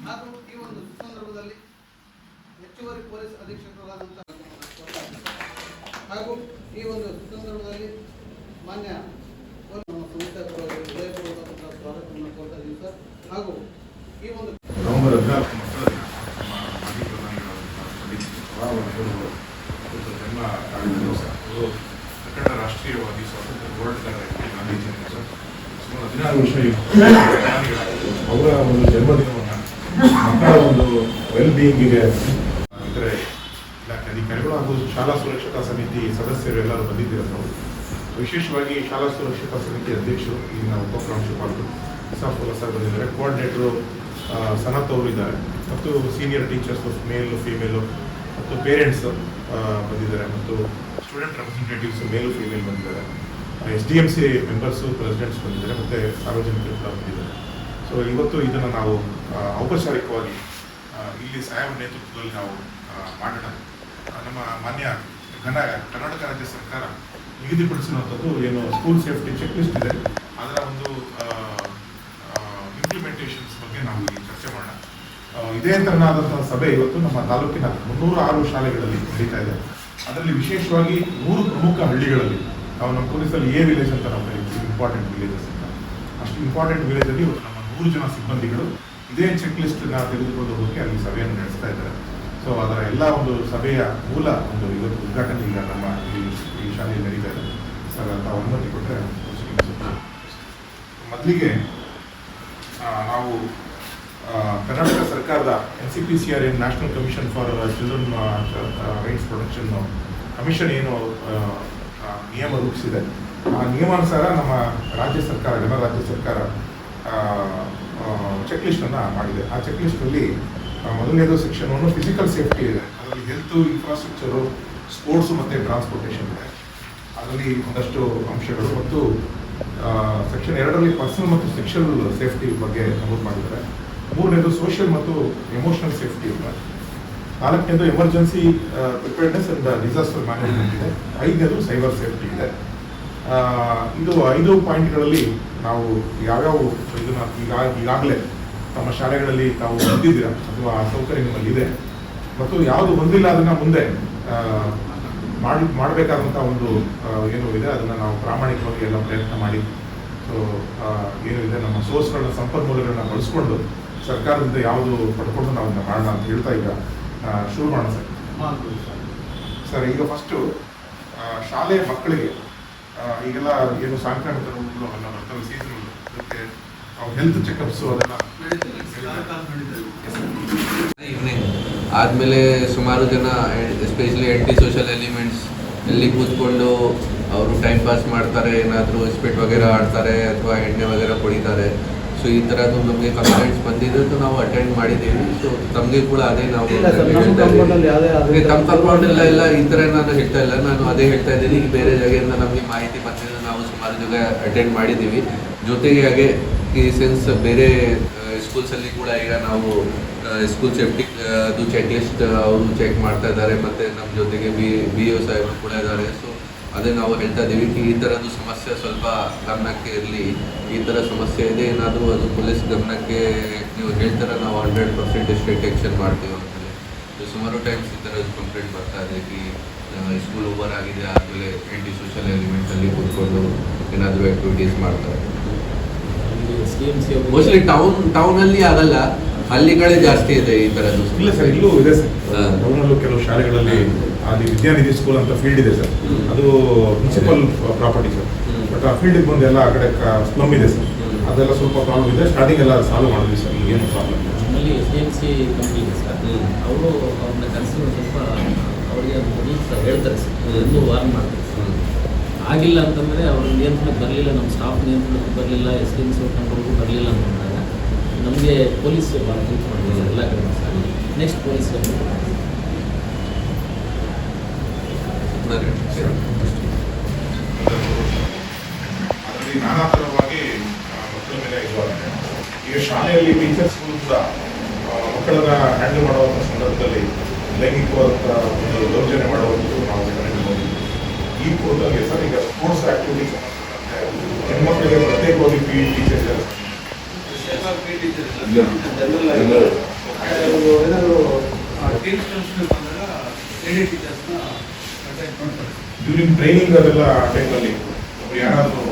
ಹಾಗೂ ಈ ಒಂದು ಸಂದರ್ಭದಲ್ಲಿ ಹೆಚ್ಚುವರಿ ಪೊಲೀಸ್ ಅಧೀಕ್ಷಕರಾದಂತಹ ಹಾಗೂ ಈ ಒಂದು ಸಂದರ್ಭದಲ್ಲಿ ಮಾನ್ಯ ಸಂಸ್ಥೆ ಹೃದಯಪೂರ್ವಕವಾದಂತಹ ಸ್ವಾಗತವನ್ನು ಕೋರ್ತಾ ಇದ್ದೀವಿ ಸರ್. ಹಾಗೂ ಈ ಒಂದು ನವೆಂಬರ್ 14 ಮಾಜಿ ಪ್ರಧಾನಿಗಳಾದಂತಹ ಜನ್ಮ ತಾಳಿದ ದಿವಸ ಅವರು ಅಖಂಡ ರಾಷ್ಟ್ರೀಯವಾದಿ ಸ್ವಾತಂತ್ರ್ಯ ಹೋರಾಟಗಾರ ಗಾಂಧೀಜಿ ಸರ್ ಸುಮಾರು 16 ವರ್ಷ ಅವರ ಒಂದು ಜನ್ಮದಿನವನ್ನು ಮಕ್ಕಳ ಒಂದು ವೆಲ್ ಬೀಯಿಂಗಿಗೆ ಇತರೆ ಇಲಾಖೆ ಅಧಿಕಾರಿಗಳು ಹಾಗೂ ಶಾಲಾ ಸುರಕ್ಷತಾ ಸಮಿತಿ ಸದಸ್ಯರು ಎಲ್ಲರೂ ಬಂದಿದ್ದೀರ ನಾವು. ವಿಶೇಷವಾಗಿ ಶಾಲಾ ಸುರಕ್ಷತಾ ಸಮಿತಿ ಅಧ್ಯಕ್ಷರು ಇಲ್ಲಿನ ಉಪಪ್ರಾಂಶುಪಾಲರು ಇಸಾಫುಲ್ಲಾ ಸರ್ ಬಂದಿದ್ದಾರೆ, ಕೋಆರ್ಡಿನೇಟರು ಸನತ್ ಅವರು ಇದ್ದಾರೆ, ಮತ್ತು ಸೀನಿಯರ್ ಟೀಚರ್ಸ್ ಮೇಲು ಫೀಮೇಲು ಮತ್ತು ಪೇರೆಂಟ್ಸ್ ಬಂದಿದ್ದಾರೆ, ಮತ್ತು ಸ್ಟೂಡೆಂಟ್ ರೆಪ್ರೆಸೆಂಟೇಟಿವ್ಸ್ ಮೇಲು ಫೀಮೇಲ್ ಬಂದಿದ್ದಾರೆ, SDMC ಮೆಂಬರ್ಸು ಪ್ರೆಸಿಡೆಂಟ್ಸ್ ಬಂದಿದ್ದಾರೆ, ಮತ್ತು ಸಾರ್ವಜನಿಕರು ಕೂಡ ಬಂದಿದ್ದಾರೆ. ಸೊ ಇವತ್ತು ಇದನ್ನು ನಾವು ಔಪಚಾರಿಕವಾಗಿ ಇಲ್ಲಿ ಸಾಹೇಬ್ ನೇತೃತ್ವದಲ್ಲಿ ನಾವು ಮಾಡೋಣ. ನಮ್ಮ ಮಾನ್ಯ ಕರ್ನಾಟಕ ರಾಜ್ಯ ಸರ್ಕಾರ ನಿಗದಿಪಡಿಸಿರುವಂಥದ್ದು ಏನು ಸ್ಕೂಲ್ ಸೇಫ್ಟಿ ಚೆಕ್ ಲಿಸ್ಟ್ ಇದೆ, ಅದರ ಒಂದು ಇಂಪ್ಲಿಮೆಂಟೇಷನ್ಸ್ ಬಗ್ಗೆ ನಾವು ಇಲ್ಲಿ ಚರ್ಚೆ ಮಾಡೋಣ. ಇದೇ ತರನಾದಂತಹ ಸಭೆ ಇವತ್ತು ನಮ್ಮ ತಾಲೂಕಿನ 306 ಶಾಲೆಗಳಲ್ಲಿ ನಡೀತಾ ಇದೆ. ಅದರಲ್ಲಿ ವಿಶೇಷವಾಗಿ 3 ಪ್ರಮುಖ ಹಳ್ಳಿಗಳಲ್ಲಿ ನಾವು ನಮ್ಮ ಪೊಲೀಸಲ್ಲಿ ವಿಲೇಜ್ ಅಂತ ನಾವು ಕರೀತೀವಿ, ಇಂಪಾರ್ಟೆಂಟ್ ವಿಲೇಜಸ್ ಅಂತ. ಅಷ್ಟು ಇಂಪಾರ್ಟೆಂಟ್ ವಿಲೇಜಲ್ಲಿ ಇವತ್ತು ನಮ್ಮ 100 ಜನ ಸಿಬ್ಬಂದಿಗಳು ಇದೇ ಚೆಕ್ ಲಿಸ್ಟ್ನ ತೆಗೆದುಕೊಂಡು ಹೋಗಿ ಅಲ್ಲಿ ಸಭೆಯನ್ನು ನಡೆಸ್ತಾ ಇದ್ದಾರೆ. ಸೊ ಅದರ ಎಲ್ಲ ಒಂದು ಸಭೆಯ ಮೂಲ ಒಂದು ಇವತ್ತು ಉದ್ಘಾಟನೆ ಈಗ ನಮ್ಮ ಈ ಶಾಲೆಯಲ್ಲಿ ನಡೀತಾ ಇದೆ. ಸರ್ ತಾವು ಅನುಮತಿ ಕೊಟ್ಟರೆ ಮೊದಲಿಗೆ ನಾವು ಕರ್ನಾಟಕ ಸರ್ಕಾರದ NCPCR ಏನು national commission for children rights protection commission ಏನು ನಿಯಮ ರೂಪಿಸಿದೆ, ಆ ನಿಯಮಾನುಸಾರ ನಮ್ಮ ರಾಜ್ಯ ಸರ್ಕಾರ ರಾಜ್ಯ ಸರ್ಕಾರ ಚೆಕ್ ಲಿಸ್ಟನ್ನು ಮಾಡಿದೆ. ಆ ಚೆಕ್ ಲಿಸ್ಟಲ್ಲಿ ಮೊದಲನೇದು ಸೆಕ್ಷನ್ 1 ಫಿಸಿಕಲ್ ಸೇಫ್ಟಿ ಇದೆ, ಅದರಲ್ಲಿ ಹೆಲ್ತ್, ಇನ್ಫ್ರಾಸ್ಟ್ರಕ್ಚರು, ಸ್ಪೋರ್ಟ್ಸು ಮತ್ತು ಟ್ರಾನ್ಸ್ಪೋರ್ಟೇಷನ್ ಇದೆ, ಅದರಲ್ಲಿ ಒಂದಷ್ಟು ಅಂಶಗಳು. ಮತ್ತು ಸೆಕ್ಷನ್ 2ರಲ್ಲಿ ಪರ್ಸನಲ್ ಮತ್ತು ಸೆಕ್ಷುವಲ್ ಸೇಫ್ಟಿ ಬಗ್ಗೆ ನಮೂದು ಮಾಡಿದ್ದಾರೆ. 3ನೇದು ಸೋಷಿಯಲ್ ಮತ್ತು ಎಮೋಷನಲ್ ಸೇಫ್ಟಿ ಇದೆ. 4ನೇದು emergency preparedness and disaster management ಇದೆ. 5ನೇದು ಸೈಬರ್ ಸೇಫ್ಟಿ ಇದೆ. ಇದು 5 ಪಾಯಿಂಟ್ಗಳಲ್ಲಿ ನಾವು ಯಾವ್ಯಾವ ಇದನ್ನ ಈಗಾಗಲೇ ನಮ್ಮ ಶಾಲೆಗಳಲ್ಲಿ ತಾವು ಹೊಂದಿದ್ದೀರಾ ಅಥವಾ ಆ ಸೌಕರ್ಯ ನಿಮ್ಮಲ್ಲಿ ಇದೆ, ಮತ್ತು ಯಾವುದು ಹೊಂದಿಲ್ಲ ಅದನ್ನು ಮುಂದೆ ಮಾಡಬೇಕಾದಂಥ ಒಂದು ಏನು ಇದೆ ಅದನ್ನು ನಾವು ಪ್ರಾಮಾಣಿಕವಾಗಿ ಎಲ್ಲ ಪ್ರಯತ್ನ ಮಾಡಿ, ಸೊ ಏನು ಇದೆ ನಮ್ಮ ಸೋರ್ಸ್ಗಳನ್ನ ಸಂಪನ್ಮೂಲಗಳನ್ನ ಬಳಸ್ಕೊಂಡು ಸರ್ಕಾರದಿಂದ ಯಾವುದು ಪಡ್ಕೊಂಡು ನಾವು ಅದನ್ನ ಮಾಡೋಣ ಅಂತ ಹೇಳ್ತಾ ಈಗ ಶುರು ಮಾಡೋಣ ಸರ್. ಈಗ ಫಸ್ಟು ಶಾಲೆಯ ಮಕ್ಕಳಿಗೆ ಈಗೆಲ್ಲ ಏನು ಸಾಂಕ್ರಾಮಿಕ ರೋಗಗಳು ಎಲ್ಲ ಬರ್ತವೆ, ಸೀಸನ್ಗಳು, ಅದಕ್ಕೆ ಹೆಲ್ತ್ ಚೆಕಪ್ಸು ಅದೆಲ್ಲ ಈವ್ನಿಂಗ್ ಆದಮೇಲೆ ಸುಮಾರು ಜನ ಎಸ್ಪೆಷಲಿ ಸೋಷಿಯಲ್ ಎಲಿಮೆಂಟ್ಸ್ ಎಲ್ಲಿ ಕೂತ್ಕೊಂಡು ಅವರು ಟೈಮ್ ಪಾಸ್ ಮಾಡ್ತಾರೆ, ಏನಾದರೂ ಸ್ಪೀಟ್ ವಗೇರ ಆಡ್ತಾರೆ ಅಥವಾ ಎಣ್ಣೆ ವಗೇರ ಹೊಡಿತಾರೆ. ಸೊ ಈ ಥರದ್ದು ನಮಗೆ ಕಂಪ್ಲೇಂಟ್ಸ್ ಬಂದಿದ್ದು ನಾವು ಅಟೆಂಡ್ ಮಾಡಿದ್ದೀವಿ. ಸೊ ತಮಗೆ ಕೂಡ ಅದೇ ನಾವು ನಮ್ಮ ಕಂಪೌಂಡೆಲ್ಲ ಎಲ್ಲ ಈ ಥರ ನಾನು ಹೇಳ್ತಾ ಇಲ್ಲ, ನಾನು ಅದೇ ಹೇಳ್ತಾ ಇದ್ದೀನಿ. ಈಗ ಬೇರೆ ಜಾಗೆಯಿಂದ ನಮಗೆ ಮಾಹಿತಿ ಬಂದಿದ್ದು ನಾವು ಸುಮಾರು ಜಾಗ ಅಟೆಂಡ್ ಮಾಡಿದ್ದೀವಿ. ಜೊತೆಗೆ ಹಾಗೆ ಈ ಸೆನ್ಸ್ ಬೇರೆ ಸ್ಕೂಲ್ಸಲ್ಲಿ ಕೂಡ ಈಗ ನಾವು ಸ್ಕೂಲ್ ಸೇಫ್ಟಿ ಅದು ಚೆಕ್ ಲಿಸ್ಟ್ ಅವರು ಚೆಕ್ ಮಾಡ್ತಾ ಇದ್ದಾರೆ, ಮತ್ತು ನಮ್ಮ ಜೊತೆಗೆ BO ಸಾಹೇಬರು ಕೂಡ ಇದ್ದಾರೆ. ಸೊ ಅದೇ ನಾವು ಹೇಳ್ತಾ ಇದ್ದೀವಿ ಈ ಥರದ್ದು ಸಮಸ್ಯೆ ಸ್ವಲ್ಪ ಗಮನಕ್ಕೆ ಇರಲಿ, ಈ ಥರ ಸಮಸ್ಯೆ ಇದೆ, ಏನಾದರೂ ಅದು ಪೊಲೀಸ್ ಗಮನಕ್ಕೆ ನೀವು ಹೇಳ್ತಾರೆ ನಾವು 100% ಸ್ಟ್ರಿಕ್ಟ್ ಆ್ಯಕ್ಷನ್ ಮಾಡ್ತೀವಿ ಅಂತೇಳಿ. ಸುಮಾರು ಟೈಮ್ಸ್ ಈ ಥರ ಕಂಪ್ಲೇಂಟ್ ಬರ್ತಾ ಇದೆ ಈ ಸ್ಕೂಲ್ ಓವರ್ ಆಗಿದೆ, ಆದಮೇಲೆ ಸೋಷಿಯಲ್ ಎಲಿಮೆಂಟ್ಸಲ್ಲಿ ಕೂತ್ಕೊಂಡು ಏನಾದರೂ ಆ್ಯಕ್ಟಿವಿಟೀಸ್ ಮಾಡ್ತಾರೆ. ಮೋಸ್ಟ್ಲಿ ಟೌನಲ್ಲಿ ಆಗಲ್ಲ, ಹಳ್ಳಿಗಳೇ ಜಾಸ್ತಿ ಇದೆ ಈ ಥರದ್ದು. ಇಲ್ಲ ಸರ್, ಇಲ್ಲೂ ಇದೆ ಸರ್. ಟೌನಲ್ಲೂ ಕೆಲವು ಶಾಲೆಗಳಲ್ಲಿ ಅಲ್ಲಿ ವಿದ್ಯಾನಿಧಿ ಸ್ಕೂಲ್ ಅಂತ ಫೀಲ್ಡ್ ಇದೆ ಸರ್, ಅದು ಮುನ್ಸಿಪಲ್ ಪ್ರಾಪರ್ಟಿ ಸರ್. ಬಟ್ ಆ ಫೀಲ್ಡಿಗೆ ಬಂದು ಎಲ್ಲ ಆ ಕಡೆ ಸ್ಲಮ್ ಇದೆ ಸರ್, ಅದೆಲ್ಲ ಸ್ವಲ್ಪ ಪ್ರಾಬ್ಲಮ್ ಇದೆ. ಸ್ಟಾರ್ಟಿಂಗ್ ಎಲ್ಲ ಸಾಲ್ವ್ ಮಾಡಿದ್ವಿ ಸರ್, ಏನು ಪ್ರಾಬ್ಲಮ್ ನಮ್ಮಲ್ಲಿ SDMC ಕಂಪ್ನಿ ಇದೆ ಸರ್. ಅವರು ಅವ್ರನ್ನ ಕರೆಸಿ ಸ್ವಲ್ಪ ಅವರಿಗೆ ಹೇಳ್ತಾರೆ ಸರ್, ಒಂದು ವಾರ್ನ್ ಮಾಡ್ತಾರೆ ಸರ್. ಆಗಿಲ್ಲ ಅಂತಂದರೆ ಅವ್ರ ನಿಯಂತ್ರಣಕ್ಕೆ ಬರಲಿಲ್ಲ, ನಮ್ಮ ಸ್ಟಾಫ್ ನಿಯಂತ್ರಣಕ್ಕೆ ಬರಲಿಲ್ಲ, SDMC ಕಂಟ್ರೋಲ್ಗೂ ಬರಲಿಲ್ಲ ಅಂತಂದಾಗ ನಮಗೆ ಪೊಲೀಸ್ ಭಾಳ ಹೆಲ್ಪ್ ಮಾಡಿಲ್ಲ ಎಲ್ಲ ಕಡೆ ಸರ್. ನೆಕ್ಸ್ಟ್ ಪೊಲೀಸ್ ಅದರಲ್ಲಿ ನಾನಾ ಥರವಾಗಿ ಮಕ್ಕಳ ಮೇಲೆ ಇದುವಾಗಿದೆ. ಈಗ ಶಾಲೆಯಲ್ಲಿ ಟೀಚರ್ಸ್ಗಳು ಕೂಡ ಮಕ್ಕಳನ್ನ ಹ್ಯಾಂಡಲ್ ಮಾಡುವಂಥ ಸಂದರ್ಭದಲ್ಲಿ ಲೈಂಗಿಕವಾದಂಥ ಒಂದು ದೌರ್ಜನ್ಯ ಮಾಡುವಂಥದ್ದು ನಾವು ಗಮನಿಸಬಹುದು. ಈ ಕುರಿತಾಗಿ ಸರ್ ಈಗ ಸ್ಪೋರ್ಟ್ಸ್ ಆಕ್ಟಿವಿಟೀಸ್ ಹೆಣ್ಮಕ್ಳಿಗೆ ಪ್ರತ್ಯೇಕವಾಗಿ PE ಟೀಚರ್ ಇದ್ದಾರೆ. ಏನಾದರೂ ಟೀಚರ್ಸ್ ಬಂದಾಗ ಲೇಡಿ ಟೀಚರ್ಸ್ನ ಕಾಂಟ್ಯಾಕ್ಟ್ ಮಾಡ್ತಾರೆ. ಡ್ಯೂರಿಂಗ್ ಟ್ರೈನಿಂಗ್ ಅದೆಲ್ಲ ಟೈಮಲ್ಲಿ ಯಾರಾದರೂ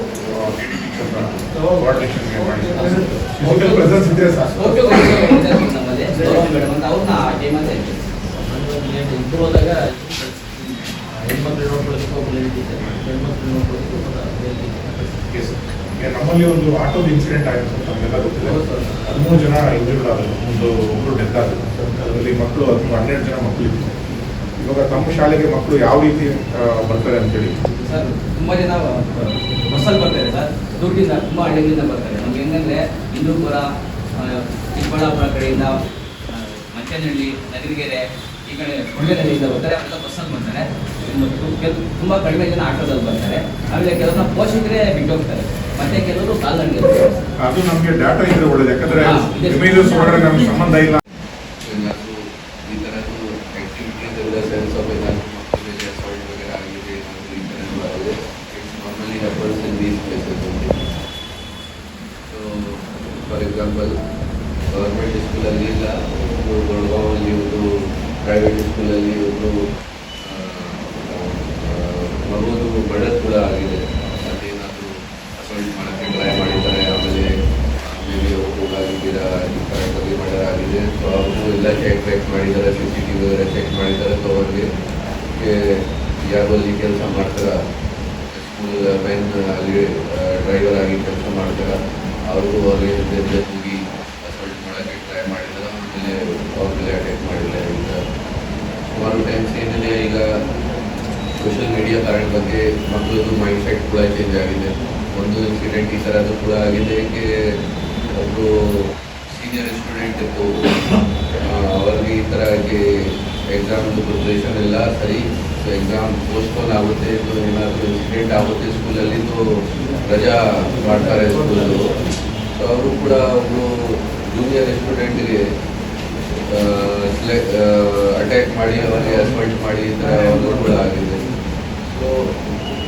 ಲೇಡಿ ಟೀಚರ್ನ ಕೋಆರ್ಡಿನೇಷನ್ಗೆ ಮಾಡಿ ಫಿಸಿಕಲ್ ಪ್ರೆಸೆನ್ಸ್ ಇದೆ ಸರ್. ಇಬ್ಬರು ಹೋದಾಗ ಹೆಣ್ಮಕ್ಳು ನೋಡ್ಕೊಳ್ಳೋದಕ್ಕೆ ಒಬ್ಬ ಲೇಡಿ ಟೀಚರ್, ಹೆಣ್ಮಕ್ಳು ನೋಡ್ಕೊಳ್ಳೋದಕ್ಕೆ ಒಬ್ಬ ಮೇಲ್ ಟೀಚರ್. ಈಗ ನಮ್ಮಲ್ಲಿ ಒಂದು ಆಟೋದ ಇನ್ಸಿಡೆಂಟ್ ಆಯಿತು ಸರ್, ನಮಗೆಲ್ಲ ಗೊತ್ತಿದೆ. 13 ಜನ ಇಂಜೂರ್ಡ್ ಆದರು, ಒಬ್ಬರು ಡೆತ್ ಆದರು. ಅದರಲ್ಲಿ ಮಕ್ಕಳು 12 ಜನ ಮಕ್ಕಳು ಇತ್ತು. ಇವಾಗ ತಮ್ಮ ಶಾಲೆಗೆ ಮಕ್ಕಳು ಯಾವ ರೀತಿ ಬರ್ತಾರೆ ಅಂತೇಳಿ ಸರ್, ತುಂಬ ಜನ ಬಸ್ಸಲ್ಲಿ ಬರ್ತಾರೆ ಸರ್, ದುಡ್ಡಿಂದ ತುಂಬ ಹಳ್ಳಿಗಳಿಂದ ಬರ್ತಾರೆ. ನಮ್ಗೆ ಹೆಂಗಂದರೆ ಹಿಂದೂಪುರ, ಚಿಕ್ಕಬಳ್ಳಾಪುರ ಕಡೆಯಿಂದ, ಮಂಚನಹಳ್ಳಿ, ನಗರಗೆರೆ, ಈ ಕಡೆ ಕೊಳ್ಳೇನಹಳ್ಳಿಯಿಂದ ಬರ್ತಾರೆ. ಅವೆಲ್ಲ ಬಸ್ಸಲ್ಲಿ ಬರ್ತಾರೆ. ತುಂಬ ಕಡಿಮೆ ಜನ ಆಟೋದಲ್ಲಿ ಬರ್ತಾರೆ. ಆಮೇಲೆ ಕೆಲವ್ರನ್ನ ಪೋಷಕರೇ ಬಿಟ್ಟೋಗ್ತಾರೆ, ಮತ್ತೆ ಕೆಲವರು ಕಾಲ್ನಡಿಗೆ. ಅದು ನಮಗೆ ಡಾಟಾ ಇದ್ರೆ ಒಳ್ಳೇದು, ಯಾಕಂದ್ರೆ ಇಮೇಜಸ್ ಒಳಗಡೆ ನಮ್ಗೆ ಸಂಬಂಧ ಇಲ್ಲ. ಏನಾದರೂ ಈ ಥರದ್ದು ಆ್ಯಕ್ಟಿವಿಟೀಸ್ ಎಲ್ಲ ಸೆನ್ಸ್ ಆಫ್ ಏನಾದರೂ ಮಕ್ಕಳಿಗೆ ಅಸಾಲ್ಟ್ ವಗೇರೆ ಆಗಿದೆ, ಏನಾದರೂ ಈ ಥರದ್ದು ಆಗಿದೆ, it's normally happens in these places only. So for example government ಸ್ಕೂಲಲ್ಲಿ ಇಲ್ಲ, ಒಂದು ಗುಡ್ಗಾಂವಲ್ಲಿ ಒಂದು ಪ್ರೈವೇಟ್ ಸ್ಕೂಲಲ್ಲಿ ಒಂದು ಮಗುವುದು ಬಡದ್ ಕೂಡ ಆಗಿದೆ. ಅದೇನಾದರೂ ಅಸಾಲ್ಟ್ ಮಾಡೋಕ್ಕೆ ಟ್ರೈ ಮಾಡಿದ್ದಾರೆ, ಆಮೇಲೆ ಮೇಬಿ ಅವರು ಹೋಗಿದ್ದೀರಾ ಈ ಥರ ಬಗ್ಗೆ ಮರ್ಡರ್ ಆಗಿದೆ. ಸೊ ಅವರು ಎಲ್ಲ ಚೆಕ್ ಮಾಡಿದ್ದಾರೆ, CCTV ವಗೇರೆ ಚೆಕ್ ಮಾಡಿದ್ದಾರೆ. ಸೊ ಅವ್ರಿಗೆ ಯಾರು ಅಲ್ಲಿ ಕೆಲಸ ಮಾಡ್ತಾರೆ, ಸ್ಕೂಲ್ ಮೆನ್ ಅಲ್ಲಿ ಡ್ರೈವರ್ ಆಗಿ ಕೆಲಸ ಮಾಡ್ತಾರೆ, ಅವ್ರಿಗೂ ಅವ್ರಿಗೆ ಹೋಗಿ ಅಸಾಲ್ಟ್ ಮಾಡೋಕ್ಕೆ ಟ್ರೈ ಮಾಡಿದ್ದಾರೆ. ಆಮೇಲೆ ಅವ್ರ ಮೇಲೆ ಅಟ್ಯಾಕ್ ಮಾಡಿದ್ದಾರೆ. ಈಗ ಸುಮಾರು ಟೈಮ್ಸ್ ಏನಿದೆ, ಈಗ ಸೋಷಿಯಲ್ ಮೀಡಿಯಾ ಕಾರಣ ಬಗ್ಗೆ ಮಕ್ಕಳದ್ದು ಮೈಂಡ್ ಸೆಟ್ ಕೂಡ ಚೇಂಜ್ ಆಗಿದೆ. ಒಂದು ಇನ್ಸಿಡೆಂಟ್ ಈ ಥರದ್ದು ಕೂಡ ಆಗಿದೆ. ಒಬ್ಬರು ಸೀನಿಯರ್ ಸ್ಟೂಡೆಂಟ್ ಇತ್ತು, ಅವ್ರಿಗೆ ಈ ಥರ ಎಕ್ಸಾಮ್ದು ಪ್ರಿಪ್ರೇಷನ್ ಎಲ್ಲ ಸರಿ, ಸೊ ಎಕ್ಸಾಮ್ ಪೋಸ್ಟ್ಪೋನ್ ಆಗುತ್ತೆ, ಸೊ ಏನಾದರೂ ಇನ್ಸಿಡೆಂಟ್ ಆಗುತ್ತೆ ಸ್ಕೂಲಲ್ಲಿ, ಸೊ ರಜಾ ಮಾಡ್ತಾರೆ ಸ್ಕೂಲಲ್ಲಿ. ಸೊ ಅವರು ಕೂಡ ಒಬ್ಬರು ಜೂನಿಯರ್ ಸ್ಟೂಡೆಂಟ್ಗೆ ಅಟ್ಯಾಕ್ ಮಾಡಿ ಅವರಿಗೆ ಅಸಾಲ್ಟ್ ಮಾಡಿ ಈ ಥರ ಅವ್ರಿಗೂ ಕೂಡ ಆಗಿದೆ. ಸೊ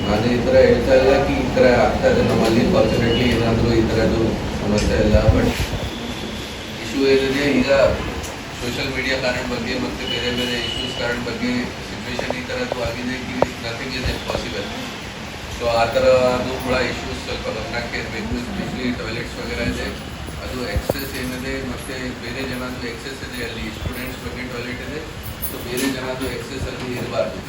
ನಾನು ಈ ಥರ ಹೇಳ್ತಾ ಇಲ್ಲ ಈ ಥರ ಆಗ್ತಾ ಇದೆ ನಮ್ಮಲ್ಲಿ. ಫಾರ್ಚುನೇಟ್ಲಿ ಏನಾದರೂ ಈ ಥರದ್ದು ಸಮಸ್ಯೆ ಇಲ್ಲ. ಬಟ್ ಇಶ್ಯೂ ಏನಿದೆ, ಈಗ ಸೋಷಿಯಲ್ ಮೀಡಿಯಾ ಕಾರಣ ಬಗ್ಗೆ ಮತ್ತು ಬೇರೆ ಬೇರೆ ಇಶ್ಯೂಸ್ ಕಾರಣ ಬಗ್ಗೆ ಸಿಚುವೇಶನ್ ಈ ಥರದ್ದು ಆಗಿದೆ ಕಿ ನಥಿಂಗ್ ಇಸ್ ಇಂಪಾಸಿಬಲ್. ಸೊ ಆ ಥರ ಅದು ಕೂಡ ಇಶ್ಯೂಸ್ ಸ್ವಲ್ಪ ಗಮನಕ್ಕೆ ಇರಬೇಕು. ಎಸ್ಪೆಷಲಿ ಟಾಯ್ಲೆಟ್ಸ್ ವಗೇರೆ ಇದೆ, ಅದು ಎಕ್ಸೆಸ್ ಏನಿದೆ, ಮತ್ತು ಬೇರೆ ಜನದ್ದು ಎಕ್ಸೆಸ್ ಇದೆ. ಅಲ್ಲಿ ಸ್ಟೂಡೆಂಟ್ಸ್ ಬಗ್ಗೆ ಟಾಯ್ಲೆಟ್ ಇದೆ, ಸೊ ಬೇರೆ ಜನದ್ದು ಎಕ್ಸೆಸ್ ಅಲ್ಲಿ ಇರಬಾರ್ದು.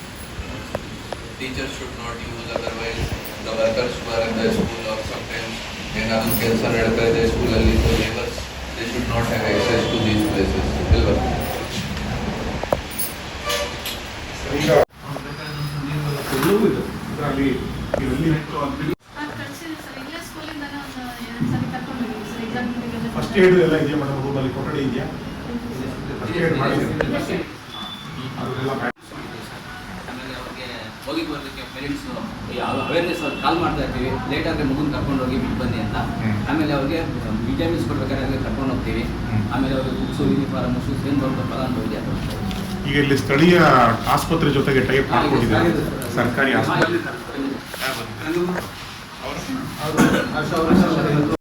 Teachers should not use, otherwise the workers were in the school are sometimes ಏನಾದರೂ ಕೆಲಸ ನಡ್ತಾ ಇದೆ ಸ್ಕೂಲಲ್ಲಿ, so labours they should not have access to these places ಇಲ್ವಾ? ಈಗ ಎಲ್ಲವೂ ಇದೆ ಇದರಲ್ಲಿ ಇವೆಲ್ಲಿ ಫಸ್ಟ್ ಏಡ್ ಎಲ್ಲ ಇದೆಯಾ ಮೇಡಮ್? ರೂಮಲ್ಲಿ ಕೊಠಡಿ ಇದೆಯಾ? ಫಸ್ಟ್ ಏಡ್ ಮಾಡಿದ್ದೀವಿ ಅದೆಲ್ಲ. ಆಮೇಲೆ ಅವ್ರಿಗೆ ಹೋಗಿ ಬರೋದಕ್ಕೆ ಪೇರೆಂಟ್ಸು ಅವೇರ್ನೆಸ್ ಅವ್ರಿಗೆ ಕಾಲ್ ಮಾಡ್ತಾ ಇರ್ತೀವಿ, ಲೇಟ್ ಆದರೆ ಮಗುನ ಕರ್ಕೊಂಡು ಹೋಗಿ ಬಿಟ್ಟು ಬನ್ನಿ ಅಂತ. ಆಮೇಲೆ ಅವ್ರಿಗೆ ವಿಟಮಿನ್ಸ್ ಕೊಡ್ಬೇಕಾದ್ರೆ ಅವ್ರಿಗೆ ಕರ್ಕೊಂಡು ಹೋಗ್ತೀವಿ. ಆಮೇಲೆ ಅವ್ರಿಗೆ ಬುಕ್ಸು, ಯೂನಿಫಾರ್ಮ್, ಶೂಸ್ ಏನು ಬರ್ತಪ್ಪಲ್ಲ ಅಂತ ಹೋಗಿ ಅದು. ಈಗ ಇಲ್ಲಿ ಸ್ಥಳೀಯ ಆಸ್ಪತ್ರೆ ಜೊತೆಗೆ ಟೈಪ್ ಮಾಡ್ಕೊಂಡಿದ್ದಾರೆ, ಸರ್ಕಾರಿ ಆಸ್ಪತ್ರೆ.